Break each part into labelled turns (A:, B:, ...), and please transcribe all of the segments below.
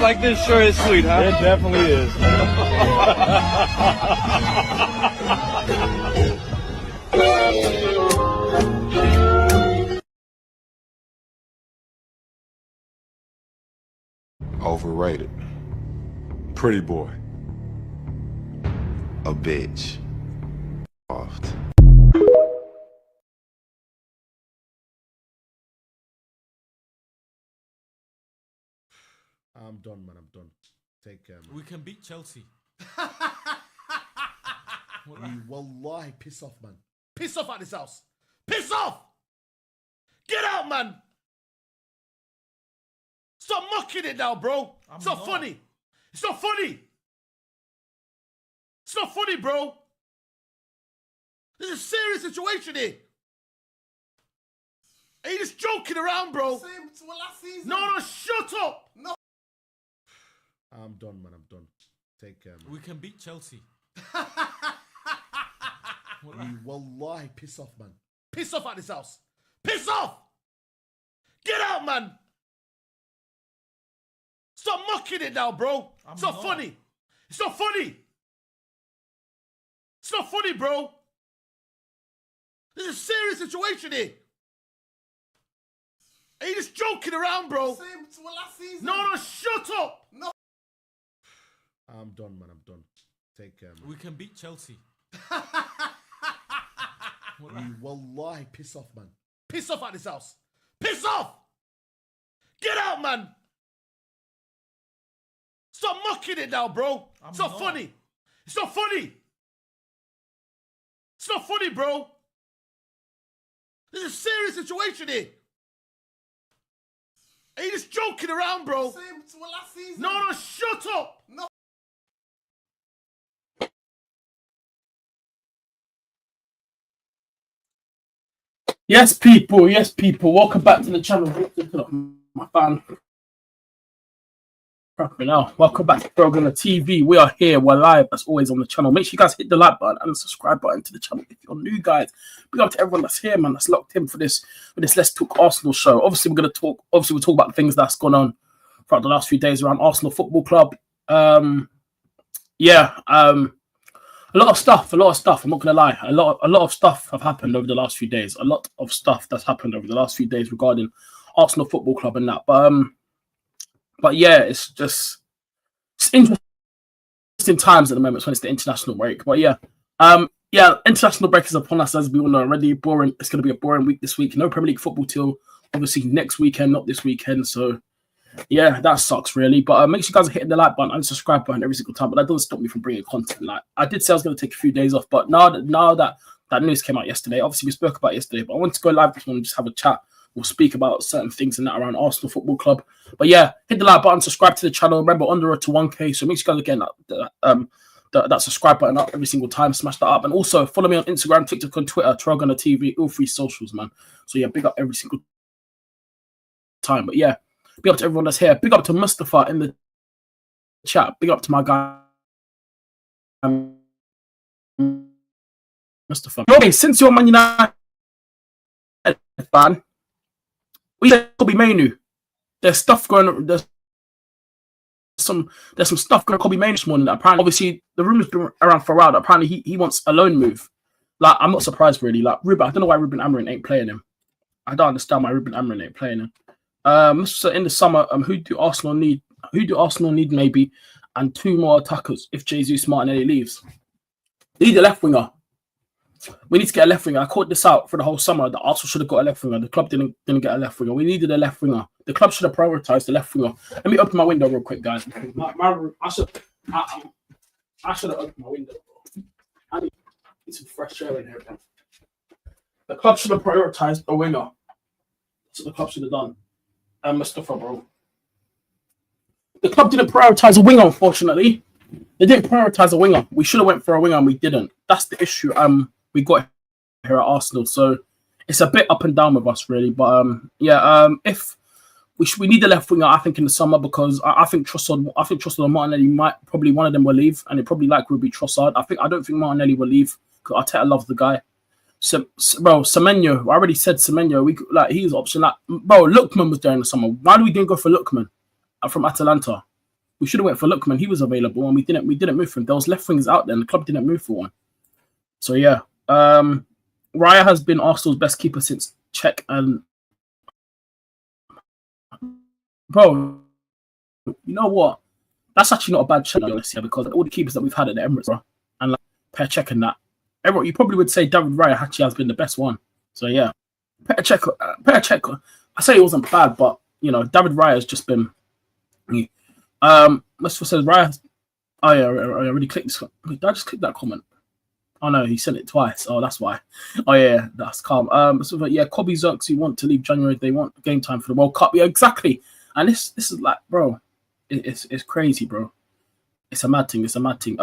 A: like this sure is sweet, huh?
B: It definitely is.
C: Overrated. Pretty boy. A bitch. Soft.
D: I'm done, man. I'm done. Take care, man.
E: We can beat Chelsea.
D: You wallahi, piss off, man. Piss off at this house. Piss off! Get out, man! Stop mocking it now, bro. It's not funny. It's not funny. It's not funny, bro. This is a serious situation here. Are you just joking around, bro?
F: Same to last season.
D: No, shut up.
F: No.
D: I'm done, man. I'm done. Take care, man.
E: We can beat Chelsea.
D: You wallahi, piss off, man. Piss off at this house. Piss off! Get out, man! Stop mocking it now, bro. It's not funny. It's not funny. It's not funny, bro. This is a serious situation here. Are you just joking around, bro?
F: Same to last season.
D: No, shut up.
F: No.
D: I'm done, man. I'm done. Take care, man.
E: We can beat Chelsea.
D: You wallahi, piss off, man. Piss off at this house. Piss off! Get out, man! Stop mocking it now, bro. It's not funny. It's not funny. It's not funny, bro. This is a serious situation here. Are you just joking around, bro?
F: Same to last season.
D: No, shut up.
F: No.
G: Yes, people. Welcome back to the channel. My fan. Welcome back to TyrellgunnerTV. We are here. We're live as always on the channel. Make sure you guys hit the like button and the subscribe button to the channel if you're new, guys. Big up to everyone that's here, man. That's locked in for this Let's Talk Arsenal show. Obviously, we'll talk about the things that's gone on throughout the last few days around Arsenal Football Club. A lot of stuff. I'm not gonna lie. A lot of stuff have happened over the last few days. A lot of stuff that's happened over the last few days regarding Arsenal Football Club and that. But yeah, it's interesting times at the moment when it's the international break. But yeah, international break is upon us, as we all know already. Boring. It's gonna be a boring week this week. No Premier League football till obviously next weekend, not this weekend. So yeah, that sucks really. But make sure you guys are hitting the like button and subscribe button every single time. But that doesn't stop me from bringing content. Like I did say, I was going to take a few days off, but now that news came out yesterday, obviously we spoke about it yesterday. But I wanted to go live this one and just have a chat. We'll speak about certain things and that around Arsenal Football Club. But yeah, hit the like button, subscribe to the channel. Remember, on the road to 1K. So make sure you guys are getting that subscribe button up every single time. Smash that up, and also follow me on Instagram, TikTok, and Twitter. TyrellgunnerTV, all free socials, man. So yeah, big up every single time. But yeah. Big up to everyone that's here. Big up to Mustafa in the chat. Big up to my guy, Mustafa. Okay, since you're Man United fan, we said Kobe Mainu. There's stuff going on. There's some stuff going on Kobe Mainu this morning. That apparently, obviously, the rumor's been around for a while. That apparently he wants a loan move. Like, I'm not surprised really. Like Ruben, I don't know why Ruben Amorim ain't playing him. I don't understand why Ruben Amorim ain't playing him. So in the summer, who do Arsenal need? Maybe, and 2 more attackers if Jesus Martinelli leaves. We need a left winger. We need to get a left winger. I called this out for the whole summer that Arsenal should have got a left winger. The club didn't get a left winger. We needed a left winger. The club should have prioritized the left winger. Let me open my window real quick, guys. I should have opened my window. I need some fresh air in here, man. The club should have prioritized a winger. That's what the club should have done. Mustafa, bro. The club didn't prioritize a winger, unfortunately. They didn't prioritize a winger. We should have went for a winger and we didn't. That's the issue we got here at Arsenal. So it's a bit up and down with us, really. But if we need a left winger, I think in the summer, because I think Trossard and Martinelli probably one of them will leave, and it probably will be Trossard. I don't think Martinelli will leave because Arteta loves the guy. So, bro, Semenyo. I already said Semenyo. He's option. Lookman was there in the summer. Why do we didn't go for Lookman from Atalanta? We should have went for Lookman. He was available, and we didn't move for him. There was left wingers out there, and the club didn't move for one. So yeah, Raya has been Arsenal's best keeper since Czech, and bro, you know what? That's actually not a bad check, honestly, because all the keepers that we've had at the Emirates, bro, and like Per Cech and that, everyone, you probably would say David Raya actually has been the best one. So yeah, Per Cech, I say it wasn't bad, but you know, David Raya has just been. Mustafa says Raya. Oh yeah, I already clicked this. Did I just click that comment? Oh no, he sent it twice. Oh, that's why. Oh yeah, that's calm. So yeah, Kobe Xerxes want to leave January. They want game time for the World Cup. Yeah, exactly. And this is like, bro, it's crazy, bro. It's a mad thing. It's a mad thing.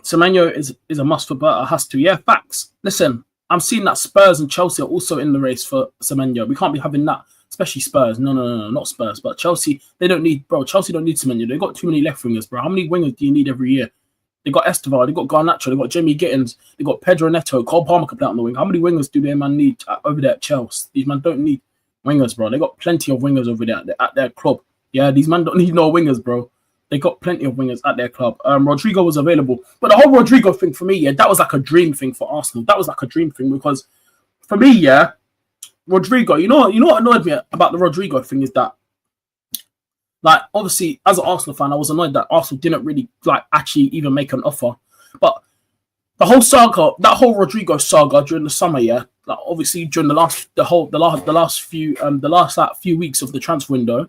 G: Semenyo is a must for Berta. Has to. Yeah, facts. Listen, I'm seeing that Spurs and Chelsea are also in the race for Semenyo. We can't be having that, especially Spurs. No, not Spurs, but Chelsea. They don't need, bro. Chelsea don't need Semenyo. They've got too many left wingers, bro. How many wingers do you need every year? They got Estevar, they got Garnacho, they got Jamie Gittins, they got Pedro Neto, Cole Palmer can play on the wing. How many wingers do they man need over there at Chelsea? These man don't need wingers, bro. They got plenty of wingers over there at their club. Yeah, these man don't need no wingers, bro. They got plenty of wingers at their club. Rodrigo was available, but the whole Rodrigo thing for me, yeah, that was like a dream thing for Arsenal. That was like a dream thing because for me, yeah, Rodrigo. You know what annoyed me about the Rodrigo thing is that, like, obviously, as an Arsenal fan, I was annoyed that Arsenal didn't really like actually even make an offer. But the whole saga, that whole Rodrigo saga during the summer, yeah, like obviously during the last few weeks of the transfer window,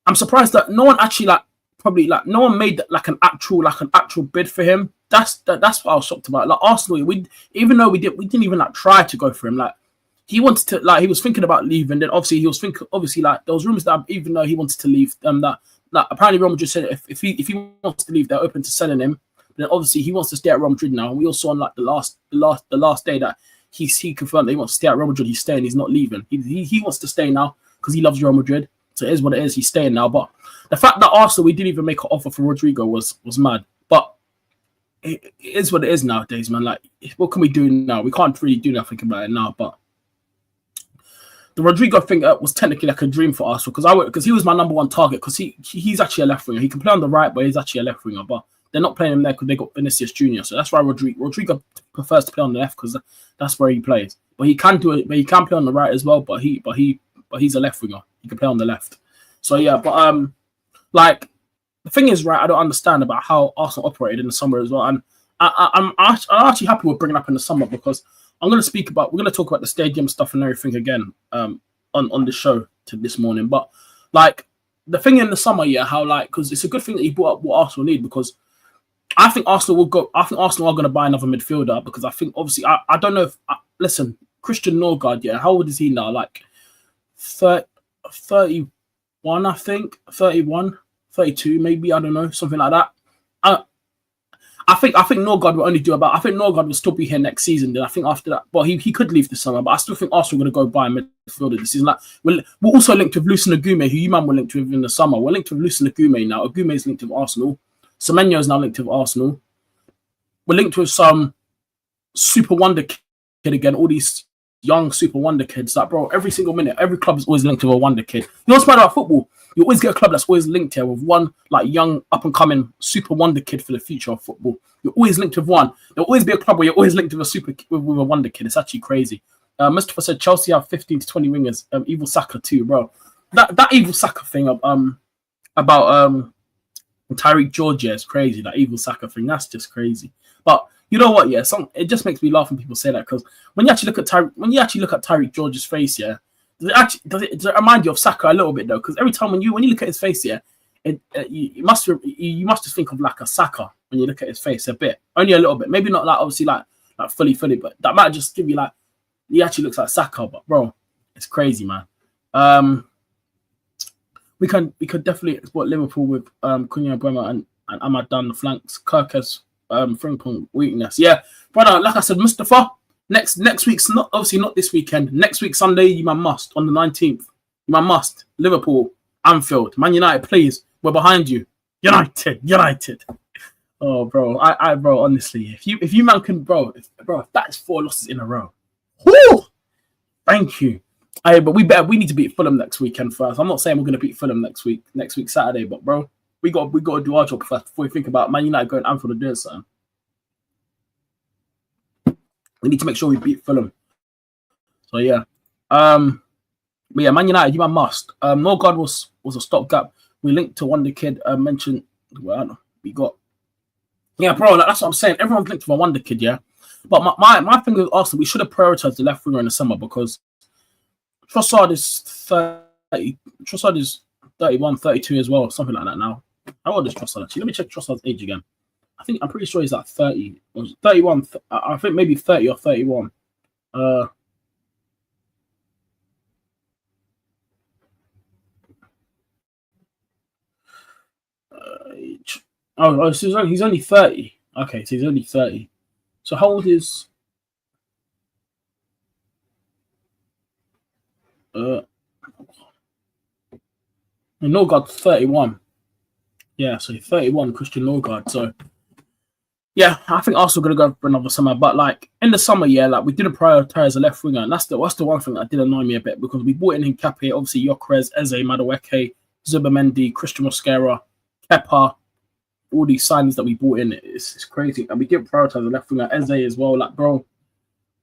G: I'm surprised that no one actually no one made like an actual bid for him. That's what I was shocked about. Like Arsenal, even though we didn't even like try to go for him. Like he wanted to, like he was thinking about leaving. Then obviously like there was rumors that even though he wanted to leave, that apparently Real Madrid said if he wants to leave, they're open to selling him. Then obviously he wants to stay at Real Madrid now. And we all saw on like the last day that he confirmed that he wants to stay at Real Madrid. He's staying. He's not leaving. He wants to stay now because he loves Real Madrid. So it is what it is. He's staying now. But the fact that Arsenal, we didn't even make an offer for Rodrigo was mad. But it is what it is nowadays, man. Like, what can we do now? We can't really do nothing about it now. But the Rodrigo thing was technically like a dream for Arsenal because he was my number one target because he's actually a left winger. He can play on the right, but he's actually a left winger. But they're not playing him there because they got Vinicius Junior. So that's why Rodrigo prefers to play on the left because that's where he plays. But he can do it. But he can play on the right as well. But he's a left winger. He can play on the left. So yeah, but like the thing is, right, I don't understand about how Arsenal operated in the summer as well. And I'm actually happy with bringing up in the summer because we're going to talk about the stadium stuff and everything again on the show this morning. But like the thing in the summer, yeah, how like because it's a good thing that he brought up what Arsenal need because I think Arsenal are going to buy another midfielder because I think obviously I don't know if listen, Christian Norgard, yeah, how old is he now? Like 31, I think 31, 32, maybe, I don't know, something like that. I think Norgard will only do about. I think Norgard will still be here next season. Then I think after that, well, he could leave this summer, but I still think Arsenal are going to go buy a midfielder this season. Like we're also linked with Lucien Agume, who you man were linked with in the summer. We're linked with Lucien Agume now. Agume is linked with Arsenal. Semenyo is now linked with Arsenal. We're linked with some super wonder kid again. All these young super wonder kids. Like bro, every single minute, every club is always linked with a wonder kid. You know what's bad about football? You always get a club that's always linked here with one like young up and coming super wonder kid for the future of football. You're always linked with one. There'll always be a club where you're always linked with with a wonder kid. It's actually crazy. Mustafa said Chelsea have 15 to 20 wingers. Evil Saka too, bro. That Evil Saka thing about Tyreek George is crazy. That Evil Saka thing, that's just crazy. But you know what? Yeah, it just makes me laugh when people say that because when you actually look at Tyreek George's face, yeah, does it remind you of Saka a little bit though? Because every time when you look at his face, yeah, you must just think of like a Saka when you look at his face a bit, only a little bit, maybe not like obviously like fully, but that might just give you like he actually looks like Saka. But bro, it's crazy, man. We could definitely export Liverpool with Cunha, Bremer, and Ahmad down the flanks. Kirk has Frimpong weakness. Yeah, brother. Like I said, Mustafa. Next week's not this weekend. Next week Sunday, you man must on the 19th. You man must Liverpool, Anfield, Man United. Please, we're behind you. United. Oh, bro, bro. Honestly, if you man can, bro, if that's 4 losses in a row. Whoo! Thank you. Hey, but we need to beat Fulham next weekend first. I'm not saying we're going to beat Fulham next week Saturday, but bro, we got to do our job first before we think about Man United going Anfield and doing something. We need to make sure we beat Fulham. So yeah, but yeah, Man United, you man must. Norgard was a stopgap. We linked to Wonder Kid. Mentioned. Well, we got. Yeah, bro, that's what I'm saying. Everyone's linked to my Wonder Kid, yeah. But my thing with Arsenal, we should have prioritized the left winger in the summer because Trossard is 30. Trossard is 31, 32 as well, something like that now. How old is Trossard actually? Let me check Trossard's age again. I'm pretty sure he's like 30 or 31. I think maybe 30 or 31. So he's only 30. Okay, so he's only 30. So how old is Norgard? 31. Yeah, so 31, Christian Norgard. So yeah, I think Arsenal gonna go for another summer. But like in the summer, yeah, like we didn't prioritize a left winger, and that's the one thing that did annoy me a bit because we brought in Nkapé, obviously Gyökeres, Eze, Madueke, Zubimendi, Christian Mosquera, Kepa. All these signings that we brought in, it's crazy. And we didn't prioritize the left winger, Eze as well. Like, bro,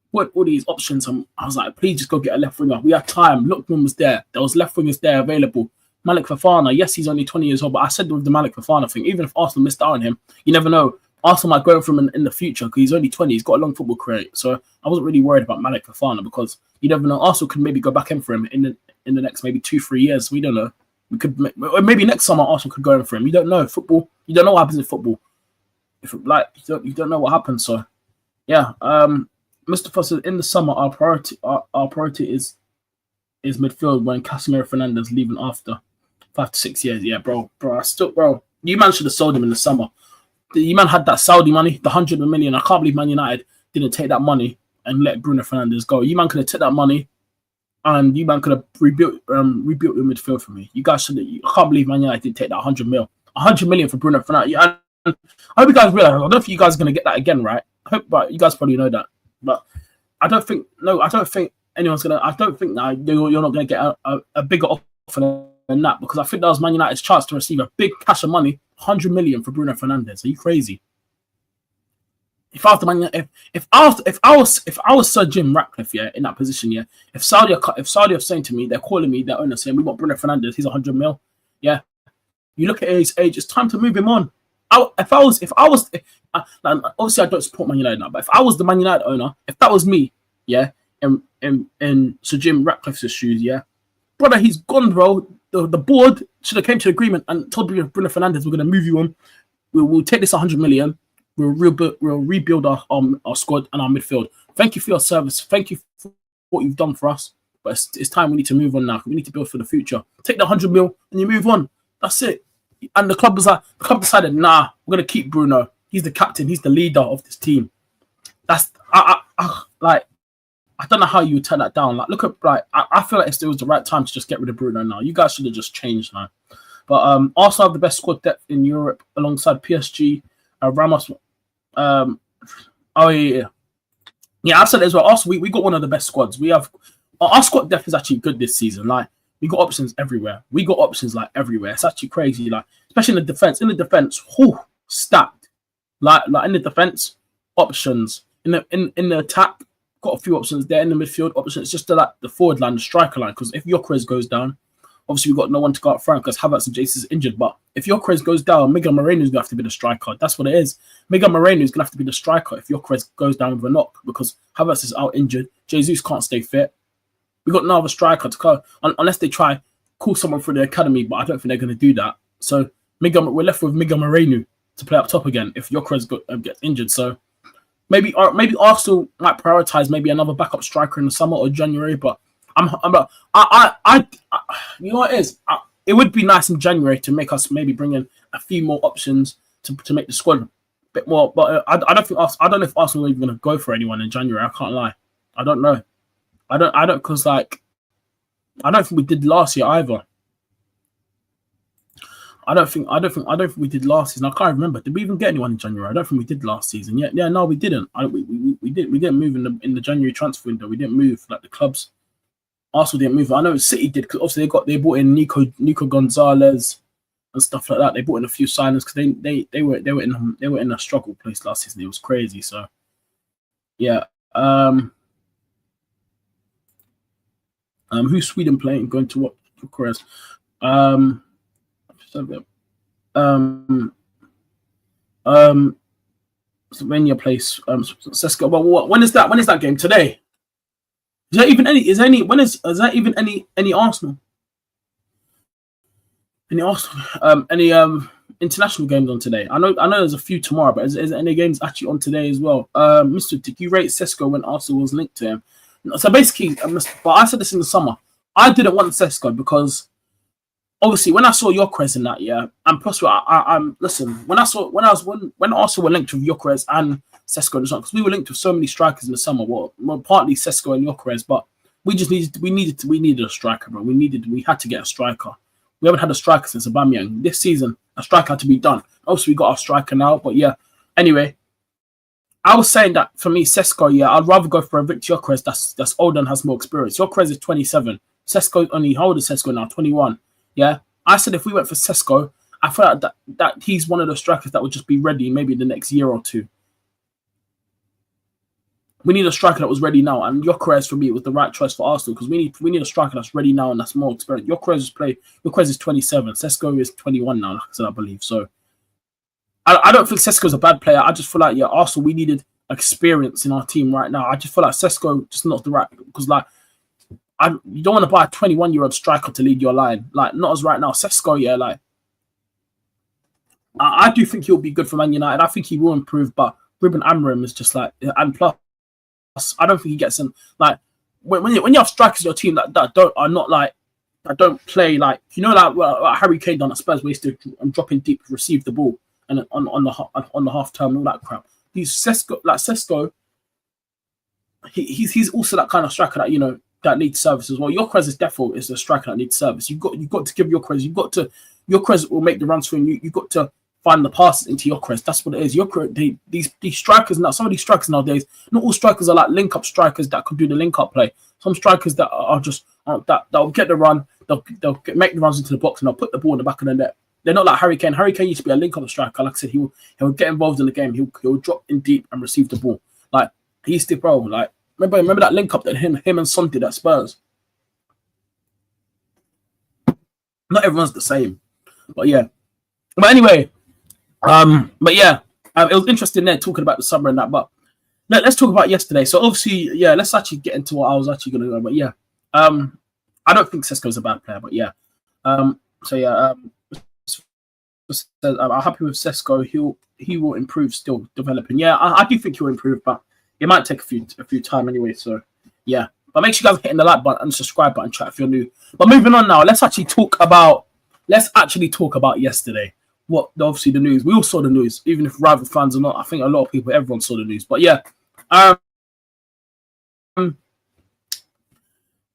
G: what all these options? I was like, please just go get a left winger. We had time. Lookman was there. There was left wingers there available. Malik Fofana, yes, he's only 20 years old, but I said with the Malik Fofana thing, even if Arsenal missed out on him, you never know. Arsenal might go for him in the future because he's only 20. He's got a long football career. So I wasn't really worried about Malik Fofana because you never know. Arsenal could maybe go back in for him in the next maybe 2-3 years. We don't know. We could maybe next summer Arsenal could go in for him. You don't know football. You don't know what happens in football. If like you don't know what happens. So yeah, Mr. Foster, in the summer our priority is midfield when Casemiro Fernandes leaving after 5 to 6 years. Yeah, bro, you man should have sold him in the summer. You man had that Saudi money, the 100 million. I can't believe Man United didn't take that money and let Bruno Fernandes go. You man could have taken that money. And you man could have rebuilt your midfield for me. You guys should. I can't believe Man United did take that 100 million. 100 million for Bruno Fernandes. Yeah, I hope you guys realize. I don't know if you guys are gonna get that again, right? I hope, but you guys probably know that. But I don't think anyone's gonna. I don't think now you're not gonna get a bigger offer than that because I think that was Man United's chance to receive a big cash of money, 100 million for Bruno Fernandes. Are you crazy? If I was Sir Jim Ratcliffe, yeah, in that position, yeah, if Saudi are saying to me, they're calling me, their owner saying we want Bruno Fernandes, he's 100 mil, yeah. You look at his age, it's time to move him on. Obviously I don't support Man United now, but if I was the Man United owner, if that was me, yeah, in Sir Jim Ratcliffe's shoes, yeah, brother, he's gone, bro. The board should have came to agreement and told Bruno Fernandes we're gonna move you on. We'll take this 100 million. We'll rebuild our squad and our midfield. Thank you for your service. Thank you for what you've done for us. But it's time we need to move on now. We need to build for the future. Take the 100 mil and you move on. That's it. And the club decided, nah, we're gonna keep Bruno. He's the captain. He's the leader of this team. That's I don't know how you would turn that down. Like, look at I feel like it was the right time to just get rid of Bruno now. You guys should have just changed now. But Arsenal have the best squad depth in Europe alongside PSG, Ramos. Yeah, I said it as well. Also, we got one of the best squads. We have our squad depth is actually good this season. Like we got options everywhere. It's actually crazy. Like especially in the defense. Stacked. Like in the defense, options. In the attack, got a few options there. In the midfield, options. It's just the forward line, the striker line. Because if Gyökeres goes down, obviously we've got no one to go up front because Havertz and Jace is injured. But if Gyökeres goes down, Miguel Moreno is going to have to be the striker. That's what it is. Miguel Moreno is going to have to be the striker if Gyökeres goes down with a knock because Havertz is out injured. Jesus can't stay fit. We've got no other striker to go unless they try call someone through the academy, but I don't think they're going to do that. So we're left with Miguel Moreno to play up top again if Gyökeres gets injured. So maybe Arsenal might prioritize maybe another backup striker in the summer or January, but you know what it is? It would be nice in January to make us maybe bring in a few more options to make the squad a bit more. But I don't know if Arsenal are even going to go for anyone in January. I can't lie. I don't know. I don't because I don't think we did last year either. I don't think we did last season. I can't remember. Did we even get anyone in January? I don't think we did last season. Yeah, no, we didn't. We didn't move in the January transfer window. We didn't move like the clubs Arsenal didn't move. I know City did because obviously they brought in Nico Gonzalez and stuff like that. They brought in a few signings because they were in a struggle place last season. It was crazy. So yeah. Who's Sweden playing? Going to what? Bucharest. Slovenia place. Sesko. But when is that? When is that game? Today? Is there even any? Is there even any Arsenal? Any Arsenal? Any international games on today? I know there's a few tomorrow, but is there any games actually on today as well? Mr. Did you rate Sesko when Arsenal was linked to him? So basically, but I said this in the summer. I didn't want Sesko because obviously when I saw Gyökeres in that, yeah, and plus I'm listen, when Arsenal were linked with Gyökeres and Sesko, because we were linked with so many strikers in the summer, well partly Sesko and Gyökeres, but we needed a striker, bro. We had to get a striker. We haven't had a striker since Aubameyang. This season, a striker had to be done. Obviously, we got our striker now, but yeah. Anyway, I was saying that for me, Sesko, yeah, I'd rather go for a Victor Gyökeres that's older and has more experience. Gyökeres is 27. Sesko only, how old is Sesko now? 21. Yeah. I said if we went for Sesko, I feel like that he's one of the strikers that would just be ready maybe in the next year or two. We need a striker that was ready now, and Gyökeres for me was the right choice for Arsenal because we need a striker that's ready now and that's more experienced. Gyökeres is 27. Sesko is 21 now, like I said, I believe. So I don't think Sesko's a bad player. I just feel like Arsenal, we needed experience in our team right now. I just feel like Sesko just not the right because you don't want to buy a 21-year-old striker to lead your line. Like, not as right now. Sesko, yeah, like I do think he'll be good for Man United. I think he will improve, but Ruben Amorim is just like, and plus, I don't think he gets in. Like when you have strikers in your team that don't play like like Harry Kane done at Spurs, where he used to drop in deep, receive the ball, and on the half term, all that crap. Sesko, he's also that kind of striker that that needs service as well. Gyökeres is definitely a striker that needs service. You've got to give Gyökeres. Gyökeres will make the runs for him. You've got to find the passes into Gyökeres. That's what it is. Gyökeres, these strikers now, some of these strikers nowadays, not all strikers are like link-up strikers that can do the link-up play. Some strikers that are just that'll get the run, they'll make the runs into the box and they'll put the ball in the back of the net. They're not like Harry Kane. Harry Kane used to be a link-up striker. Like I said, he'll get involved in the game. He'll drop in deep and receive the ball. Like he used to, bro. Like remember that link-up that him and Son did at Spurs. Not everyone's the same, but yeah. But anyway, it was interesting there talking about the summer and that. But let's talk about yesterday. So obviously, yeah, let's actually get into what I was actually going to go. But yeah, I don't think Sesko's a bad player, but yeah. I'm happy with Sesko. He will improve, still developing. Yeah, I do think he'll improve, but it might take a few time anyway. So yeah. But make sure you guys hitting the like button and subscribe button, chat if you're new. But moving on now, let's actually talk about yesterday. What obviously the news. We all saw the news, even if rival fans or not. I think a lot of people, everyone saw the news. But yeah,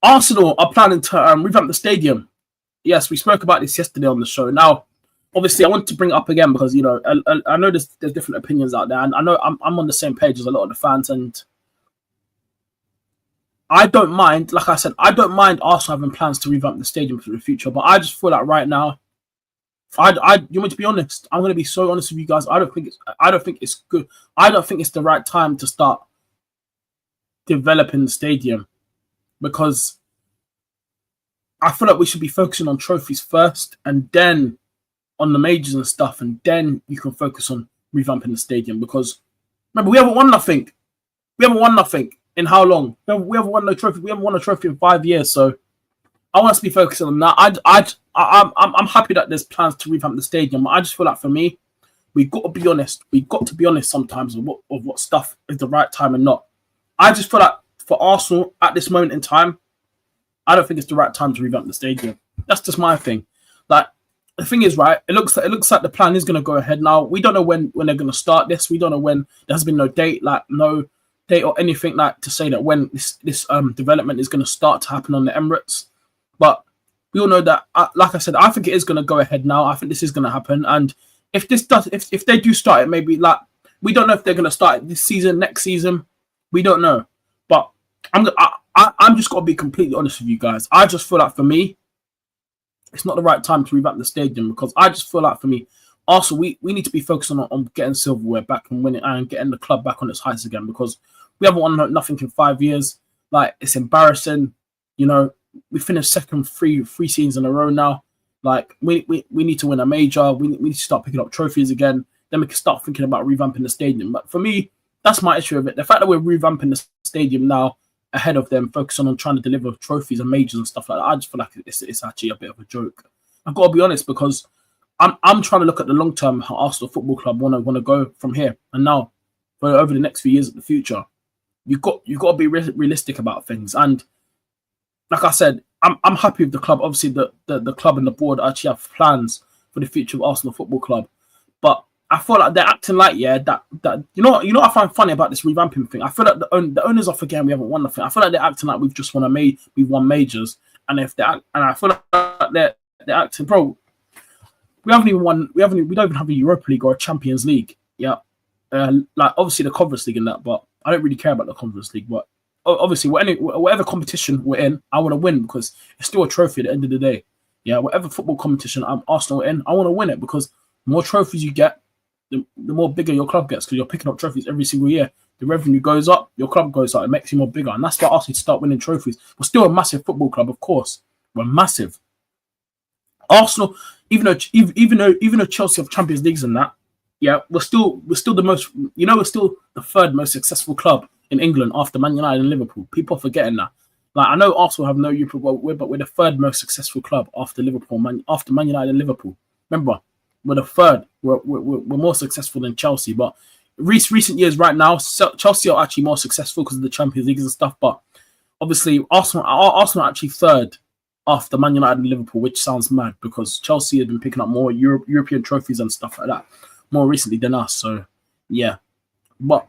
G: Arsenal are planning to revamp the stadium. Yes, we spoke about this yesterday on the show. Now, obviously, I want to bring it up again because I know there's different opinions out there, and I know I'm on the same page as a lot of the fans, and I don't mind. Like I said, I don't mind Arsenal having plans to revamp the stadium for the future, but I just feel like right now, you want me to be honest? I'm going to be so honest with you guys. I don't think it's good. I don't think it's the right time to start developing the stadium because I feel like we should be focusing on trophies first and then on the majors and stuff, and then you can focus on revamping the stadium because remember, we haven't won nothing. In how long? We haven't won no trophy. We haven't won a trophy in 5 years. So I want us to be focusing on that. I'm happy that there's plans to revamp the stadium. I just feel like for me, we've got to be honest. We've got to be honest sometimes of what stuff is the right time and not. I just feel like for Arsenal at this moment in time, I don't think it's the right time to revamp the stadium. That's just my thing. Like the thing is, right? It looks like the plan is going to go ahead now. We don't know when they're going to start this. We don't know when. There has been no date, no date or anything like to say that when this development is going to start to happen on the Emirates. But we all know that, like I said, I think it is going to go ahead now. I think this is going to happen. And if they do start it, maybe like we don't know if they're going to start it this season, next season. We don't know. But I'm just gonna be completely honest with you guys. I just feel like for me, it's not the right time to revamp the stadium because I just feel like for me, also we need to be focused on getting silverware back and winning and getting the club back on its heights again because we haven't won nothing in 5 years. Like it's embarrassing. You know, we finished second three seasons in a row now. Like we need to win a major. We need to start picking up trophies again. Then we can start thinking about revamping the stadium. But for me, that's my issue with it. The fact that we're revamping the stadium now ahead of them, focusing on trying to deliver trophies and majors and stuff like that, I just feel like it's actually a bit of a joke. I've got to be honest because I'm trying to look at the long term how Arsenal Football Club want to go from here and now for over the next few years in the future. You've got to be realistic about things. And like I said, I'm happy with the club. Obviously, the club and the board actually have plans for the future of Arsenal Football Club. But I feel like they're acting like that you know what I find funny about this revamping thing. I feel like the owners are forgetting we haven't won nothing. I feel like they're acting like we've just we've won majors, and I feel like they're acting, bro. We don't even have a Europa League or a Champions League. Yeah, like obviously the Conference League and that, but I don't really care about the Conference League. But obviously, whatever competition we're in, I want to win because it's still a trophy at the end of the day. Yeah, whatever football competition Arsenal in, I want to win it because the more trophies you get, the more bigger your club gets because you're picking up trophies every single year. The revenue goes up, your club goes up. It makes you more bigger, and that's why Arsenal start winning trophies. We're still a massive football club, of course. We're massive. Arsenal, even though Chelsea have Champions Leagues and that, yeah, we're still the most. You know, we're still the third most successful club in England after Man United and Liverpool. People are forgetting that. Like I know Arsenal have no Europe, but we're the third most successful club after after Man United and Liverpool. Remember, we're the third. We're more successful than Chelsea, but recent years right now, Chelsea are actually more successful because of the Champions Leagues and stuff. But obviously, Arsenal are actually third after Man United and Liverpool, which sounds mad because Chelsea has been picking up more European trophies and stuff like that more recently than us. So yeah, but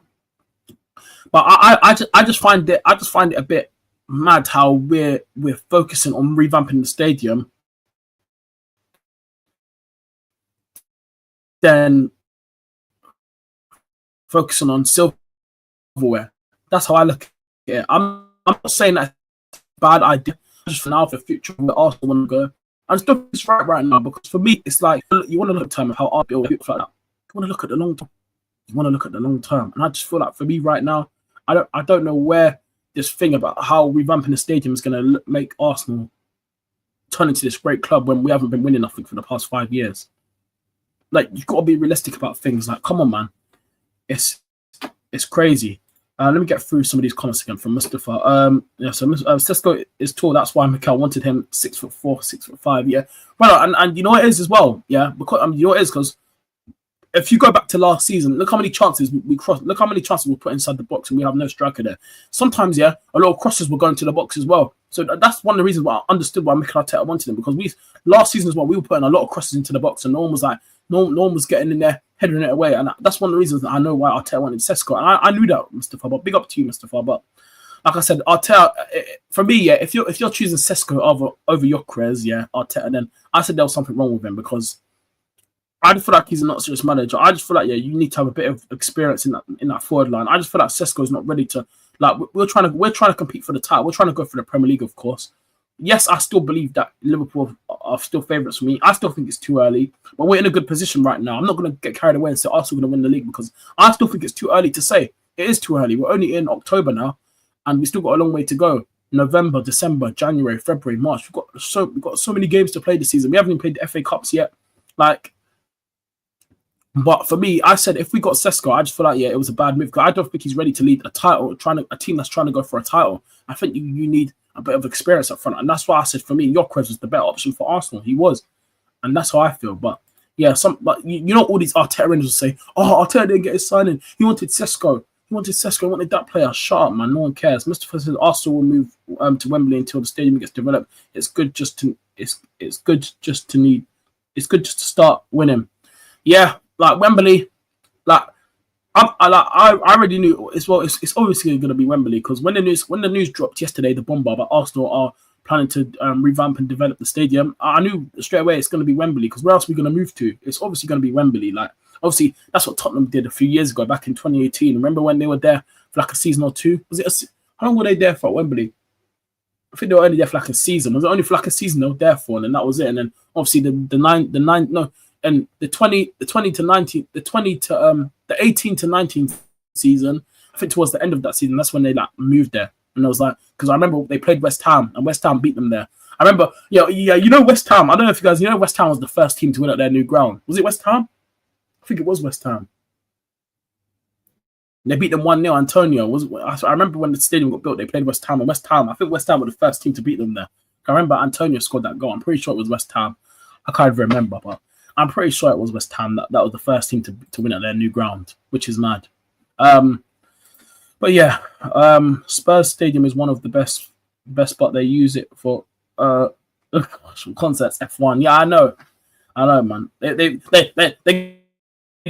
G: I just find it a bit mad how we're focusing on revamping the stadium, then focusing on silverware. That's how I look at it. I'm not saying that's a bad idea. Just for now, for the future, where Arsenal want to go. I just don't think it's right now because for me, it's like you want to look at the time of how our build looks like that. You want to look at the long term. You want to look at the long term, and I just feel like for me right now, I don't know where this thing about how revamping the stadium is going to make Arsenal turn into this great club when we haven't been winning nothing for the past 5 years. Like you've got to be realistic about things. Like, come on, man, it's crazy. Let me get through some of these comments again from Mustafa. So Sesko is tall. That's why Mikel wanted him 6'4", 6'5". Yeah, well, and you know what it is as well. Yeah, because you know what it is because if you go back to last season, look how many chances we crossed. Look how many chances we put inside the box, and we have no striker there. Sometimes, yeah, a lot of crosses were going to the box as well. So that's one of the reasons why I understood why Mikel Arteta wanted him because last season as well we were putting a lot of crosses into the box, and no one was getting in there, heading it away, and that's one of the reasons that I know why Arteta wanted Sesko. And I knew that, Mustafa. But big up to you, Mustafa. But like I said, Arteta, for me, yeah, if you're choosing Sesko over Gyökeres, yeah, Arteta, then I said there was something wrong with him because I just feel like he's a not serious manager. I just feel like you need to have a bit of experience in that forward line. I just feel like Sesko is not ready to we're trying to compete for the title. We're trying to go for the Premier League, of course. Yes, I still believe that Liverpool are still favourites for me. I still think it's too early, but we're in a good position right now. I'm not going to get carried away and say Arsenal going to win the league because I still think it's too early to say. It is too early. We're only in October now, and we still got a long way to go. November, December, January, February, March. We've got so many games to play this season. We haven't even played the FA Cups yet. But for me, I said if we got Sesko, I just feel like it was a bad move because I don't think he's ready to lead a title, a team that's trying to go for a title. I think you need a bit of experience up front, and that's why I said for me, Gyökeres was the better option for Arsenal. He was, and that's how I feel. But yeah, but you know all these Arteta rangers will say, "Oh, Arteta didn't get his signing. He wanted Sesko. He wanted that player." Shut up, man. No one cares. Mustafa says Arsenal will move to Wembley until the stadium gets developed. It's good just to start winning. Yeah. Like Wembley, I already knew as well. It's obviously going to be Wembley because when the news dropped yesterday, the bomber that Arsenal are planning to revamp and develop the stadium, I knew straight away it's going to be Wembley because where else are we going to move to? It's obviously going to be Wembley. Like obviously that's what Tottenham did a few years ago, back in 2018. Remember when they were there for like a season or two? How long were they there for at Wembley? I think they were only there for like a season. Was it only for like a season they were there for, and then that was it. And then obviously the 18 to 19 season, I think towards the end of that season, that's when they like moved there. And I was like, because I remember they played West Ham and West Ham beat them there. I remember, West Ham. I don't know if you guys, West Ham was the first team to win at their new ground. Was it West Ham? I think it was West Ham. They beat them 1-0. Antonio I remember when the stadium got built, they played West Ham. And West Ham, I think West Ham were the first team to beat them there. I remember Antonio scored that goal. I'm pretty sure it was West Ham. I can't even remember, but I'm pretty sure it was West Ham. That was the first team to win at their new ground, which is mad. But yeah, Spurs Stadium is one of the best spot. They use it for concerts. F1. Yeah, I know, man. They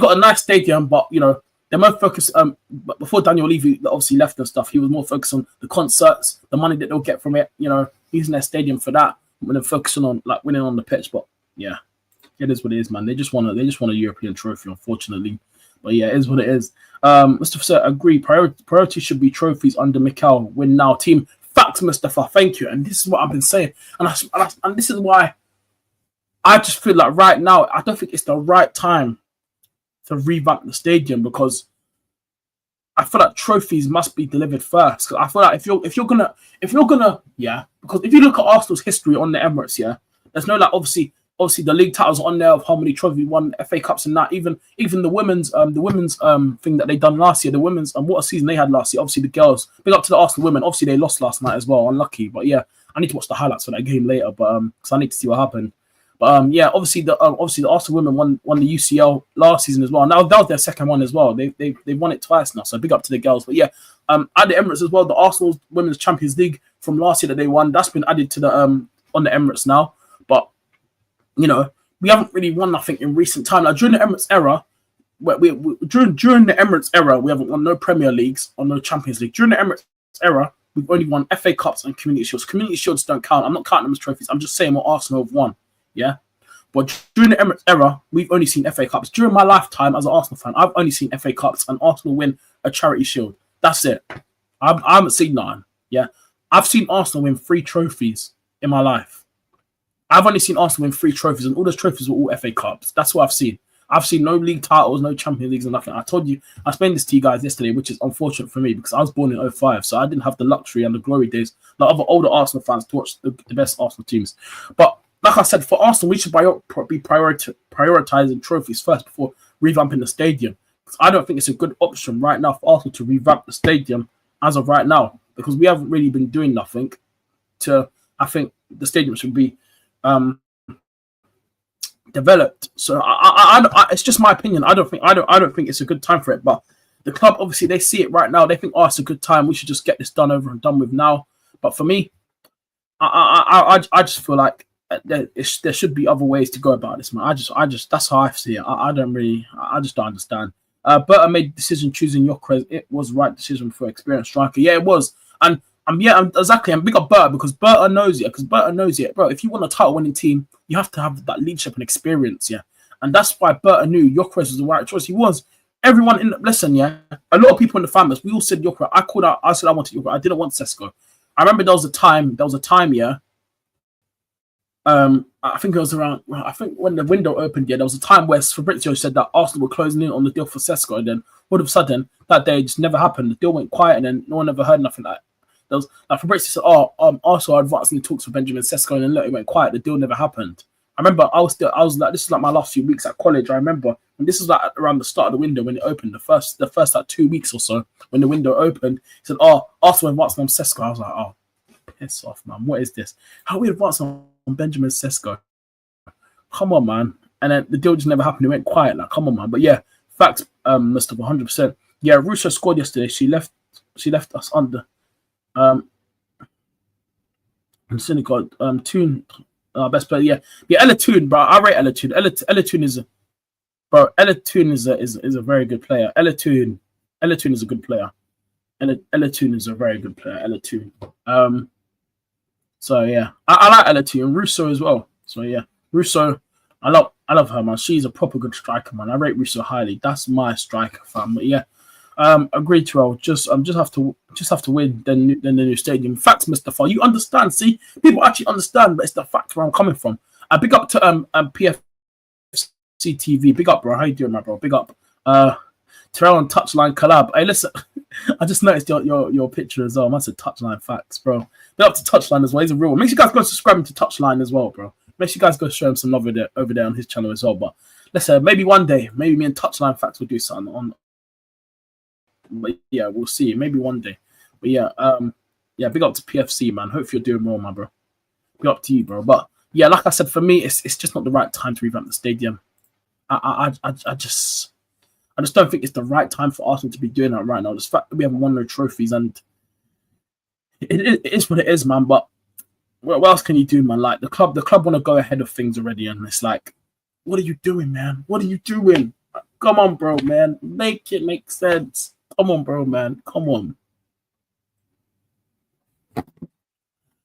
G: got a nice stadium, but they're more focused. But before Daniel Levy obviously left and stuff, he was more focused on the concerts, the money that they'll get from it. Using their stadium for that, when they're focusing on like winning on the pitch. But yeah, it is what it is, man. They just want a European trophy, unfortunately. But yeah, it is what it is. Mustafa said, agree. Priority should be trophies under Mikel. Win now, team. Facts, Mustafa. Thank you. And this is what I've been saying. And this is why I just feel like right now, I don't think it's the right time to revamp the stadium, because I feel like trophies must be delivered first. Because I feel like if you're gonna, because if you look at Arsenal's history on the Emirates, there's no like obviously the league titles on there of how many trophies won, FA Cups and that. Even the women's thing that they done last year, the women's what a season they had last year. Obviously the girls, big up to the Arsenal women. Obviously they lost last night as well, unlucky. But yeah, I need to watch the highlights for that game later. But because I need to see what happened. But yeah, obviously the Arsenal women won the UCL last season as well. Now that was their second one as well. They won it twice now. So big up to the girls. But yeah, at the Emirates as well, the Arsenal Women's Champions League from last year that they won, that's been added to the on the Emirates now. But we haven't really won nothing in recent time. Like during the Emirates era, during the Emirates era, we haven't won no Premier Leagues or no Champions League. During the Emirates era, we've only won FA Cups and Community Shields. Community Shields don't count. I'm not counting them as trophies. I'm just saying what Arsenal have won. Yeah. But during the Emirates era, we've only seen FA Cups. During my lifetime as an Arsenal fan, I've only seen FA Cups and Arsenal win a Charity Shield. That's it. I haven't seen none. Yeah. I've seen Arsenal win 3 trophies in my life. I've only seen Arsenal win 3 trophies, and all those trophies were all FA Cups. That's what I've seen. I've seen no league titles, no Champions Leagues, and nothing. I told you, I explained this to you guys yesterday, which is unfortunate for me because I was born in 05, so I didn't have the luxury and the glory days like other older Arsenal fans to watch the best Arsenal teams. But like I said, for Arsenal, we should be prioritizing trophies first before revamping the stadium. Because I don't think it's a good option right now for Arsenal to revamp the stadium as of right now, because we haven't really been doing nothing to. I think the stadium should be developed. So I it's just my opinion. I don't think it's a good time for it. But the club, obviously, they see it right now. They think, it's a good time. We should just get this done over and done with now. But for me, I just feel like there should be other ways to go about this, man. I just that's how I see it. I just don't understand. Berta made the decision choosing Gyökeres. It was the right decision for experienced striker. Yeah, it was. And exactly. I'm big up Berta because Berta knows it. Bro, if you want a title-winning team, you have to have that leadership and experience, yeah. And that's why Berta knew Gyökeres was the right choice. He was. Everyone in listen, yeah. A lot of people in the fan base, we all said Gyökeres. I said I wanted Gyökeres. I didn't want Sesko. I remember there was a time, yeah. I think it was around. I think when the window opened, yeah, there was a time where Fabrizio said that Arsenal were closing in on the deal for Sesko, and then all of a sudden that day it just never happened. The deal went quiet, and then no one ever heard nothing like. There was like Fabrizio said, Arsenal are advancing the talks for Benjamin Sesko, and then look, it went quiet. The deal never happened. I remember I was like, this is like my last few weeks at college. I remember, and this was like around the start of the window when it opened. The first like 2 weeks or so when the window opened, he said, Arsenal advancing on Sesko. I was like, piss off, man. What is this? How are we advancing on Benjamin Sesko? Come on, man. And then the deal just never happened. It went quiet. Like, come on, man. But yeah, facts, Mustafa, 100%. Yeah, Russo scored yesterday. She left us under. And Cynical, Toon, best player. Yeah, Ella Toon, bro. I rate Ella Toon. Ella Toon is a very good player. Ella Toon is a good player. Ella Toon is a very good player. Ella Toon. So yeah, I like Ella Toon. Russo as well. So yeah, Russo, I love her, man. She's a proper good striker, man. I rate Russo highly. That's my striker, fam. But yeah, Agreed, Terrell. Just have to win. Then the new stadium. Facts, Mustafa. You understand? See, people actually understand, but it's the fact where I'm coming from. I big up to PFC TV. Big up, bro. How you doing, my bro? Big up. Terrell and Touchline collab. Hey, listen, I just noticed your picture as well. That's a Touchline facts, bro. Big up to Touchline as well. He's a real one. Make sure you guys go subscribe to Touchline as well, bro. Make sure you guys go show him some love over there on his channel as well. But listen, maybe one day, maybe me and Touchline facts will do something on. But yeah, we'll see. Maybe one day. But yeah, big up to PFC, man. Hope you're doing well, my bro. Big up to you, bro. But yeah, like I said, for me, it's just not the right time to revamp the stadium. I just don't think it's the right time for Arsenal to be doing that right now. The fact that we haven't won no trophies, and it is what it is, man. But what else can you do, man? Like the club want to go ahead of things already, and it's like, what are you doing, man? What are you doing? Come on, bro, man. Make it make sense. Come on, bro, man. Come on.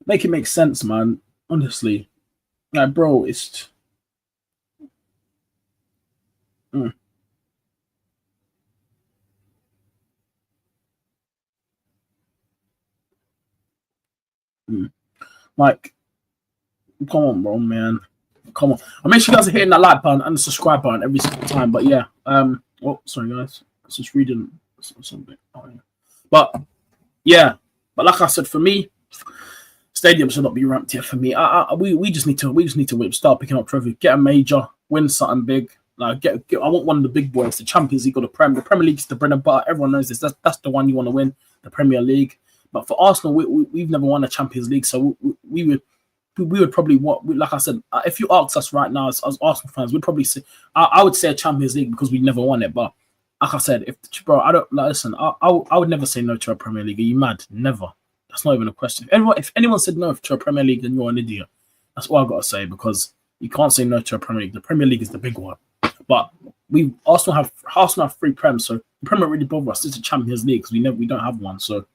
G: Make it make sense, man. Honestly. Like, bro, it's... Like, come on, bro, man. Come on. I make sure you guys are hitting that like button and the subscribe button every single time. But yeah, oh, sorry, guys. I was just reading something. Oh, yeah. But yeah, but like I said, for me, stadium should not be ramped yet. For me, we just need to start picking up trophies, get a major, win something big. Like I want one of the big boys, the Champions League or the Premier League is the bread and butter. Everyone knows this. That's the one you want to win, the Premier League. But for Arsenal, we've never won a Champions League, so we would probably like I said, if you ask us right now as Arsenal fans, we'd probably say I would say a Champions League because we never won it. But like I said, I would never say no to a Premier League. Are you mad? Never. That's not even a question. If anyone said no to a Premier League, then you're an idiot. That's all I've got to say, because you can't say no to a Premier League. The Premier League is the big one. But Arsenal have 3 Prem, so the Premier really bother us. It's a Champions League because we don't have one. So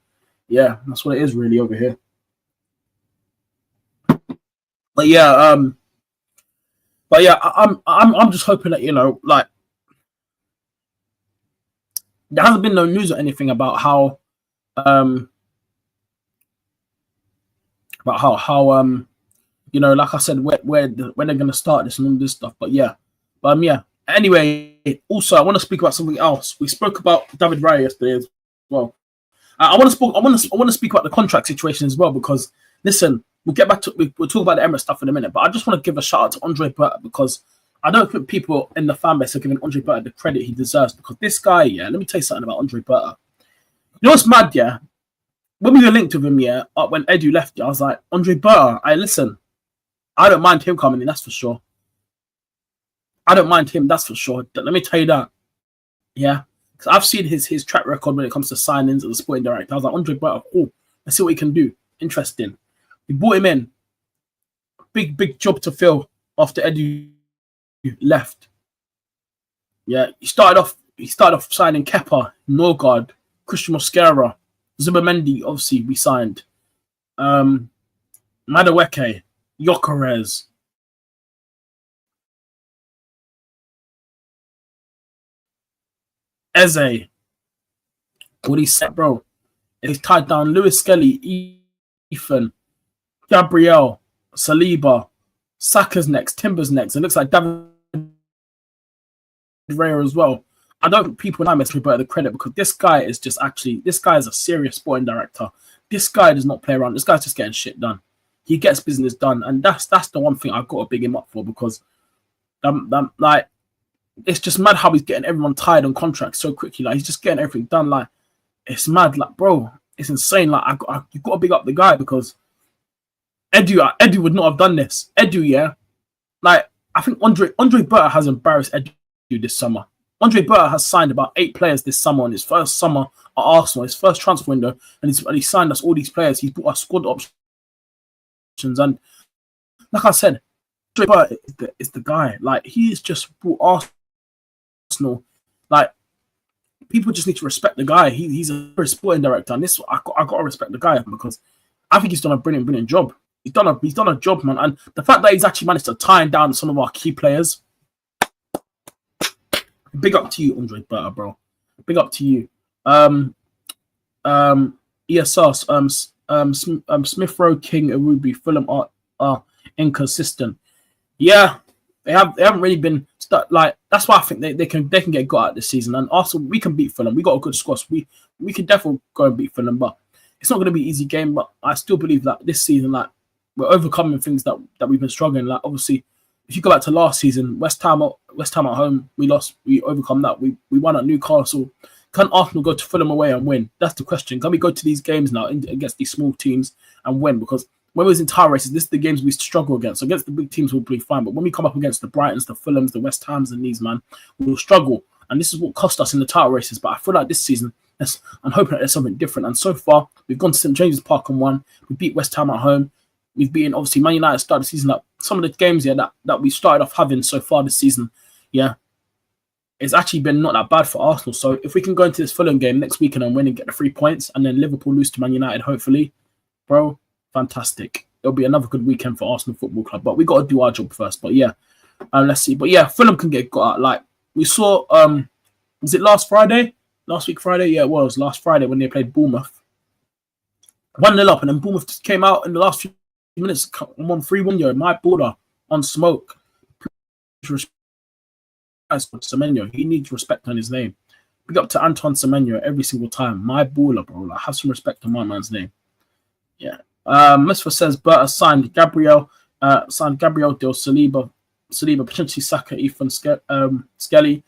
G: yeah, that's what it is really over here. But yeah, I'm just hoping that, you know, like, there hasn't been no news or anything about how you know, like I said, when they're gonna start this and all this stuff. But yeah, yeah. Anyway, also I want to speak about something else. We spoke about David Raya yesterday as well. I want to speak about the contract situation as well, because listen, we'll get back to we'll talk about the Emirates stuff in a minute. But I just want to give a shout out to Andre Berta, because I don't think people in the fan base are giving Andre Berta the credit he deserves. Because this guy, yeah, let me tell you something about Andre Berta. You know what's mad, yeah? When we were linked with him, yeah, when Edu left, I was like, Andre Berta, listen, I don't mind him coming in, that's for sure. I don't mind him, that's for sure. Let me tell you that. Yeah. Because I've seen his track record when it comes to signings as a sporting director. I was like, Andre Berta, cool. Let's see what he can do. Interesting. We brought him in. Big job to fill after Edu left. Yeah. He started off signing Kepa, Norgard, Christian Mosquera, Zubimendi, obviously, we signed. Madueke, Gyökeres. Eze. What he said, bro. He's tied down Lewis Skelly, Ethan, Gabriel, Saliba, Saka's next, Timber's next. It looks like David Raya as well. I don't think people now miss the credit, because this guy is a serious sporting director. This guy does not play around. This guy's just getting shit done. He gets business done, and that's the one thing I've got to big him up for, because like, it's just mad how he's getting everyone tied on contracts so quickly. Like, he's just getting everything done. Like, it's mad. Like, bro, it's insane. Like, you've got to big up the guy, because Edu would not have done this. Edu, yeah, like, I think Andre Berta has embarrassed Edu this summer. Andre Berta has signed about 8 players this summer, on his first summer at Arsenal, his first transfer window, and he signed us all these players. He's brought us squad options, and like I said, Andre Berta is the guy. Like, he's just brought Arsenal. Like, people just need to respect the guy. He's a sporting director, and I got to respect the guy, because I think he's done a brilliant job. He's done a job, man, and the fact that he's actually managed to tie down some of our key players. Big up to you, Andre Berta, bro. Big up to you. Um, ESR, Smith Rowe, King, Arubi, Fulham are inconsistent. Yeah, they haven't really been like that's why I think they can get got out this season. And also we can beat Fulham. We got a good squad. So we can definitely go and beat Fulham, but it's not going to be an easy game. But I still believe that this season, like we're overcoming things that we've been struggling. Like obviously, if you go back to last season, West Ham at home, we lost. We overcome that. We won at Newcastle. Can Arsenal go to Fulham away and win? That's the question. Can we go to these games now against these small teams and win? Because when we was in title races, this is the games we struggle against. So against the big teams, we'll be fine. But when we come up against the Brightons, the Fulhams, the West Hams, and these, man, we'll struggle. And this is what cost us in the title races. But I feel like this season, I'm hoping that there's something different. And so far, we've gone to St James's Park and won. We beat West Ham at home. We've beaten, obviously, Man United started the season up. Some of the games that we started off having so far this season, it's actually been not that bad for Arsenal. So if we can go into this Fulham game next weekend and win and get the 3 points, and then Liverpool lose to Man United, hopefully, bro, fantastic. It'll be another good weekend for Arsenal Football Club. But we got to do our job first. But yeah, let's see. But yeah, Fulham can get got out. Like we saw, was it last Friday? Last week Friday? Yeah, it was last Friday when they played Bournemouth. 1-0 up, and then Bournemouth just came out in the last few minutes, 1-3-1. My border on smoke. Semenyo, he needs respect on his name. Big up to Antoine Semenyo every single time. My baller, bro. Like, have some respect on my man's name. Yeah. Misfa says Berta signed Gabriel Del Saliba, potentially Saka, Ethan Skelly,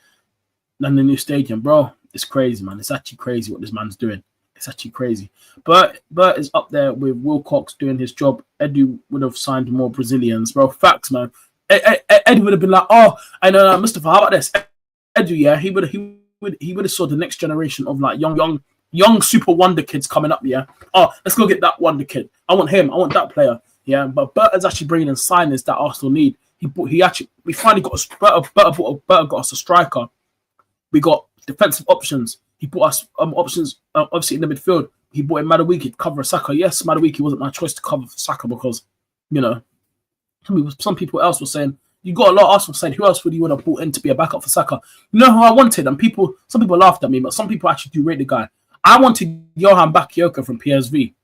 G: then the new stadium, bro. It's crazy, man. It's actually crazy what this man's doing. It's actually crazy. Bert is up there with Wilcox doing his job. Edu would have signed more Brazilians, bro. Facts, man. Eddie would have been like, oh, I know, Mustafa, how about this? Edu, yeah, he would have saw the next generation of like young super wonder kids coming up, yeah. Oh, let's go get that wonder kid. I want him. I want that player, yeah. But Bert is actually bringing in signings that Arsenal need. We finally got Bert got us a striker. We got defensive options. He bought us options, obviously in the midfield. He bought in Madueke to cover Saka. Yes, Madueke wasn't my choice to cover for Saka because, you know, some people else were saying, you got a lot of Arsenal saying, who else would you want to brought in to be a backup for Saka? You know who I wanted? And some people laughed at me, but some people actually do rate the guy. I wanted Johan Bakayoko from PSV.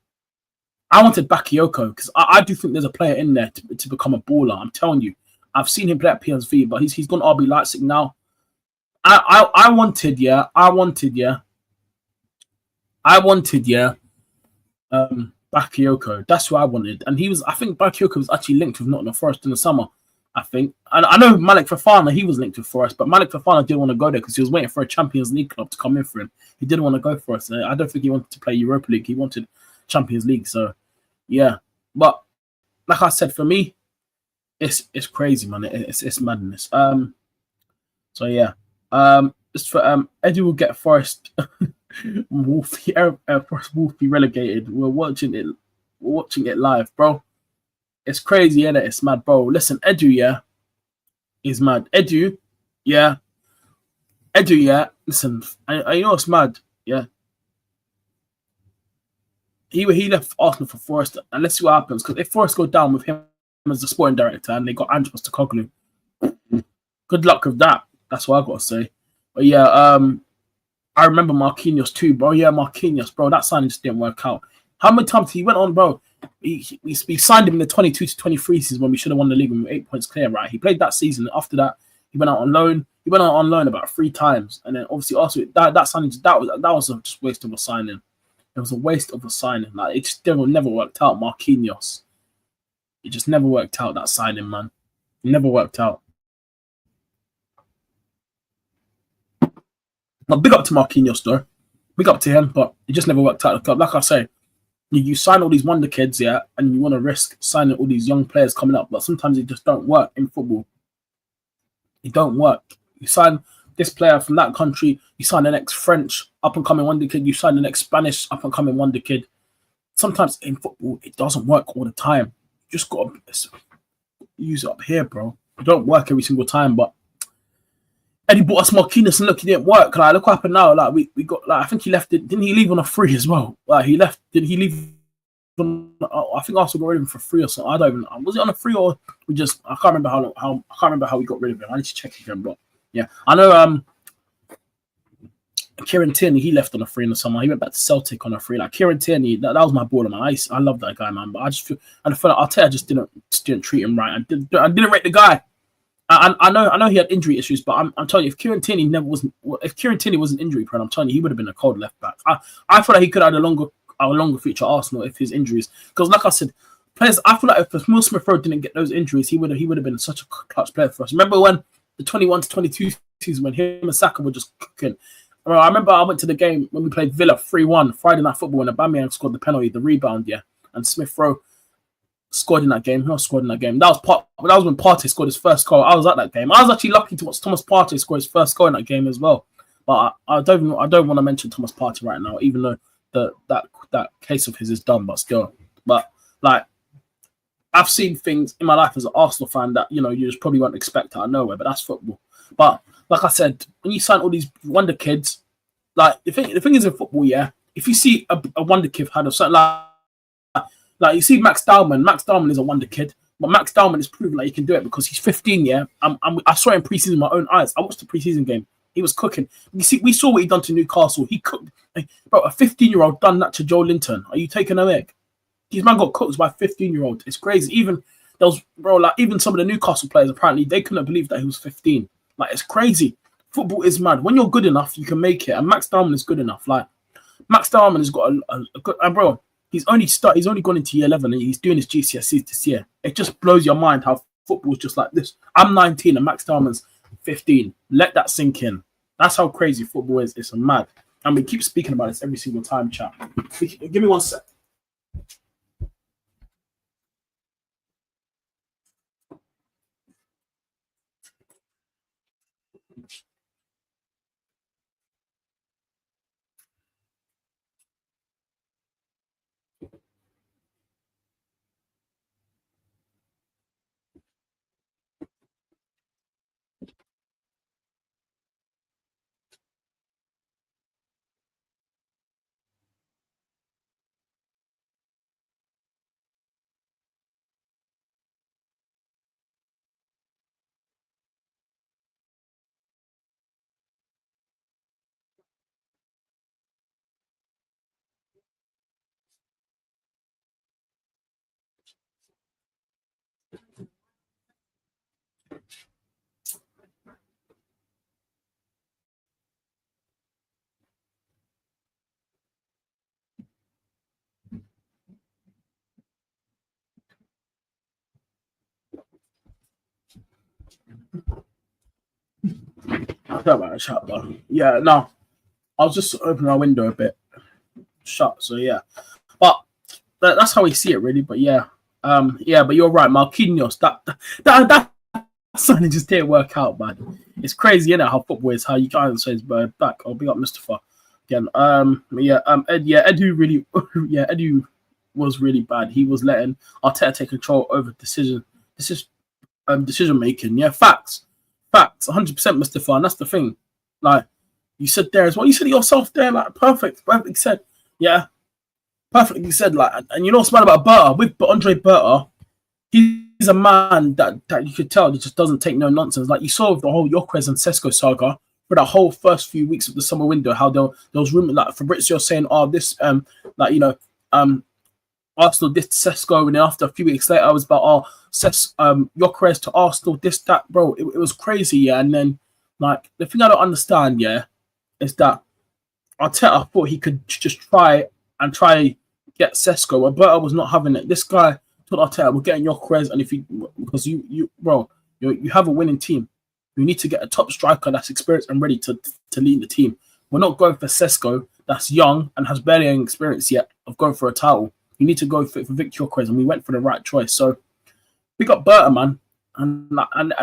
G: I wanted Bakayoko because I do think there's a player in there to become a baller. I'm telling you. I've seen him play at PSV, but he's gone RB Leipzig now. I wanted Bakayoko. That's who I wanted. And I think Bakayoko was actually linked with Nottingham Forest in the summer. I think. And I know Malik Fofana, he was linked with Forest, but Malik Fofana didn't want to go there because he was waiting for a Champions League club to come in for him. He didn't want to go for us. I don't think he wanted to play Europa League. He wanted Champions League. So, yeah. But, like I said, for me, it's crazy, man. It's madness. So, yeah. Just for Eddie will get Forest Wolfie relegated. We're watching it live, bro. It's crazy, innit? It's mad, bro. Listen, Edu, yeah, is mad. Edu, yeah. Listen, I know it's mad, yeah. He left Arsenal for Forest, and let's see what happens. Because if Forest go down with him as the sporting director, and they got Andrew Postecoglou, good luck with that. That's what I got to say. But yeah, I remember Marquinhos too, bro. Yeah, Marquinhos, bro. That signing just didn't work out. How many times he went on, bro? We signed him in the 22 to 23 season when we should have won the league with 8 points clear, right? He played that season. After that, he went out on loan. He went out on loan about 3 times, and then obviously also that signing that was just waste of a signing. It was a waste of a signing. Like it just never worked out. Marquinhos, it just never worked out. That signing, man, it never worked out. But big up to Marquinhos, though. Big up to him, but it just never worked out at the club. Like I say, you sign all these wonder kids, yeah, and you want to risk signing all these young players coming up, but sometimes it just don't work in football. It don't work. You sign this player from that country, you sign the next French up-and-coming wonder kid, you sign the next Spanish up-and-coming wonder kid. Sometimes in football, it doesn't work all the time. You just got to use it up here, bro. It don't work every single time, but Eddie bought us Marquinhos and look, it didn't work. Like, look what happened now. Like, we got, like, I think he left it. Didn't he leave on a free as well? Like, did he leave on, I think Arsenal got rid of him for free or something. I don't even know. Was it on a free or we just, I can't remember how we got rid of him. I need to check again, but yeah. I know, Kieran Tierney, he left on a free in the summer. He went back to Celtic on a free. Like Kieran Tierney, that was my baller, man. I love that guy, man. But I feel like Arteta just didn't treat him right. I didn't rate the guy. I know he had injury issues, but I'm telling you, if Kieran Tierney wasn't injury prone, I'm telling you, he would have been a cold left back. I feel like he could have had a longer future at Arsenal if his injuries, because like I said, players. I feel like if Will Smith Rowe didn't get those injuries, he would have been such a clutch player for us. Remember when the 21-22 season when him and Saka were just cooking? Well, I remember I went to the game when we played Villa 3-1 Friday Night Football, and Aubameyang scored the penalty, the rebound, and Smith Rowe scored in that game. Who else scored in that game? That was when Partey scored his first goal. I was at that game. I was actually lucky to watch Thomas Partey score his first goal in that game as well. But I don't want to mention Thomas Partey right now, even though that case of his is done. But still, like I've seen things in my life as an Arsenal fan that you just probably won't expect out of nowhere. But that's football. But like I said, when you sign all these wonder kids, like the thing is in football, if you see a wonder kid had a certain like you see Max Dowman. Max Dowman is a wonder kid, but Max Dowman is proven like he can do it because he's 15. I saw him preseason with my own eyes. I watched the preseason game. He was cooking. You see, we saw what he done to Newcastle. He cooked, bro. A 15-year-old done that to Joe Linton. Are you taking a mic? His man got cooked by a 15-year-old. It's crazy. Even even some of the Newcastle players apparently they couldn't believe that he was 15. Like it's crazy. Football is mad. When you're good enough, you can make it. And Max Dowman is good enough. Like Max Dowman has got a good. And bro, he's only gone into year 11 and he's doing his GCSEs this year. It just blows your mind how football's just like this. I'm 19 and Max Dowman's 15. Let that sink in. That's how crazy football is. It's mad. And we keep speaking about this every single time, chat. Give me 1 sec. Sorry about that, chat, but yeah, no. I was just opening our window a bit shut, so yeah. But that's how we see it, really. But yeah, but you're right, Marquinhos. That signing just didn't work out, man. It's crazy, innit? How football is. How you guys say back. I'll big up Mustafa again. Edu really, Edu was really bad. He was letting Arteta take control over decision making. Yeah, facts, 100%, Mustafa. And that's the thing. Like you said there as well. You said it yourself there, like perfectly said. Yeah, perfectly said. Like, and you know what's mad about Berta with Andre Berta? He's a man that you could tell that just doesn't take no nonsense. Like you saw with the whole Gyökeres and Sesko saga for that whole first few weeks of the summer window, how there was rumors like Fabrizio saying, Arsenal this Sesko, and then after a few weeks later, I was about Gyökeres to Arsenal, this, that, bro. It was crazy, yeah. And then like the thing I don't understand, yeah, is that Arteta thought he could just try get Sesko, but Berta was not having it. This guy told Arteta, we're getting Gyökeres, and because you have a winning team, you need to get a top striker that's experienced and ready to lead the team. We're not going for Sesko that's young and has barely any experience yet of going for a title. You need to go for Victor Gyökeres, and we went for the right choice. So we got Berta, man, and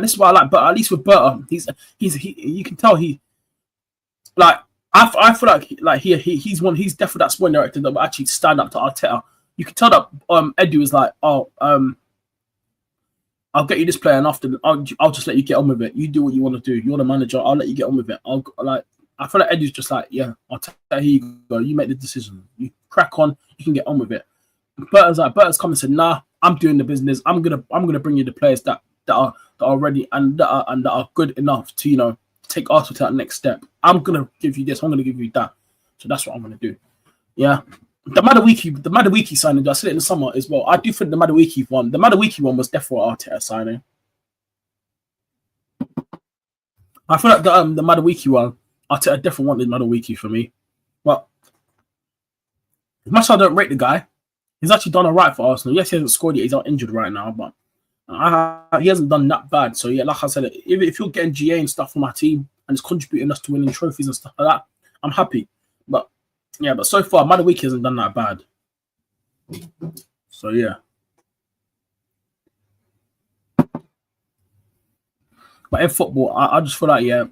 G: this is why I like Berta. At least with Berta, you can tell he like I feel like he's definitely that sporting director that will actually stand up to Arteta. You can tell that Edu is like, I'll get you this player, and after I'll just let you get on with it. You do what you want to do. You're the manager. I'll let you get on with it. I feel like Edu's just like, yeah, Arteta, here you go. You make the decision. You crack on. You can get on with it. Berta's come and said, nah, I'm doing the business. I'm gonna bring you the players that are ready and that are good enough to take Arsenal to that next step. I'm gonna give you this. I'm gonna give you that. So that's what I'm gonna do. Yeah. The Madueke signing, I said it in the summer as well. I do think the Madueke one was definitely an Arteta signing. I feel like the Madueke one, Arteta definitely wanted Madueke for me. But as much as I don't rate the guy, he's actually done alright for Arsenal. Yes, he hasn't scored yet. He's out injured right now, but he hasn't done that bad. So yeah, like I said, if you're getting GA and stuff for my team and it's contributing us to winning trophies and stuff like that, I'm happy. But yeah, but so far, Madueke hasn't done that bad. So yeah. But in football, I just feel like, yeah,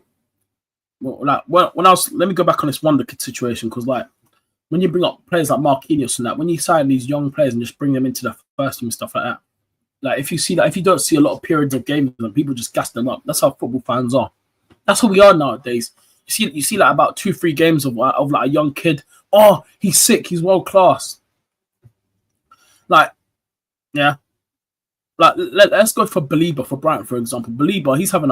G: let me go back on this Wonder Kid situation, because like when you bring up players like Marquinhos and that, when you sign these young players and just bring them into the first team and stuff like that, like if you don't see a lot of periods of games and people just gas them up, that's how football fans are. That's who we are nowadays. You see like about 2-3 games of like a young kid. Oh, he's sick. He's world class. Like, yeah. Like let's go for Belieber for Brighton, for example. Belieber, he's having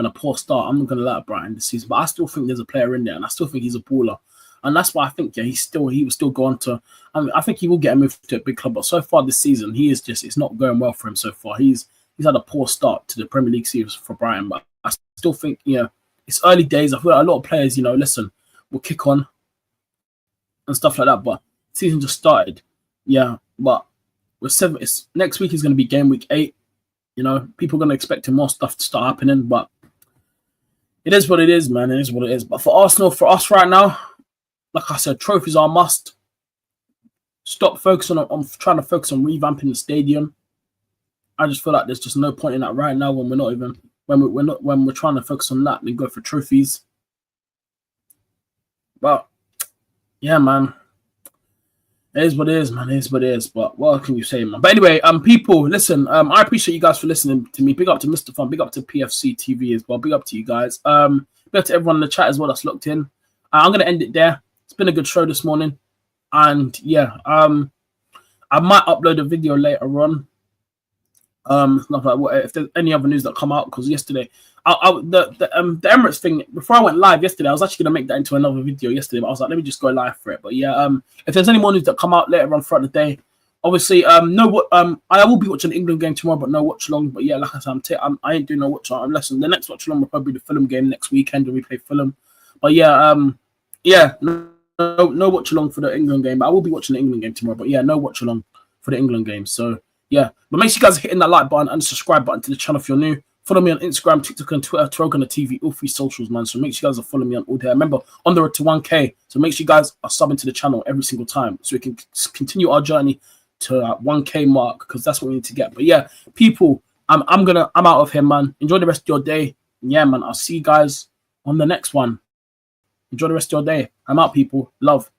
G: a poor start. I'm not gonna lie at Brighton this season, but I still think there's a player in there, and I still think he's a baller. And that's why I think he will still go on to. I think he will get a move to a big club. But so far this season, it's not going well for him so far. He's had a poor start to the Premier League series for Brighton, but I still think it's early days. I feel like a lot of players, listen, will kick on and stuff like that. But the season just started, but. Next week is going to be game week 8. People are going to expect more stuff to start happening, but it is what it is, man. It is what it is. But for Arsenal, for us right now, like I said, trophies are a must. Stop focusing on trying to focus on revamping the stadium. I just feel like there's just no point in that right now when we're trying to focus on that and go for trophies. But yeah, man. It is what it is, man. It is what it is. But what can you say, man? But anyway, people, listen. I appreciate you guys for listening to me. Big up to Mr. Fun. Big up to PFC TV as well. Big up to you guys. Big up to everyone in the chat as well that's looked in. I'm gonna end it there. It's been a good show this morning, and yeah, I might upload a video later on. Not like what if there's any other news that come out, because yesterday, the Emirates thing, before I went live yesterday, I was actually gonna make that into another video yesterday, but I was like, let me just go live for it. But yeah, if there's any more news that come out later on throughout the day, obviously, I will be watching the England game tomorrow, but no watch along. But yeah, like I said, I ain't doing no watch along unless the next watch along will probably be the Fulham game next weekend when we play Fulham. But yeah, no watch along for the England game. But I will be watching the England game tomorrow. But yeah, no watch along for the England game. So yeah, but make sure you guys are hitting that like button and subscribe button to the channel if you're new. Follow me on Instagram, TikTok, and Twitter, TyrellgunnerTV, all 3 socials, man. So make sure you guys are following me on all there. Remember, on the road to 1K. So make sure you guys are subbing to the channel every single time so we can continue our journey to 1K mark, because that's what we need to get. But yeah, people, I'm out of here, man. Enjoy the rest of your day. And yeah, man, I'll see you guys on the next one. Enjoy the rest of your day. I'm out, people. Love.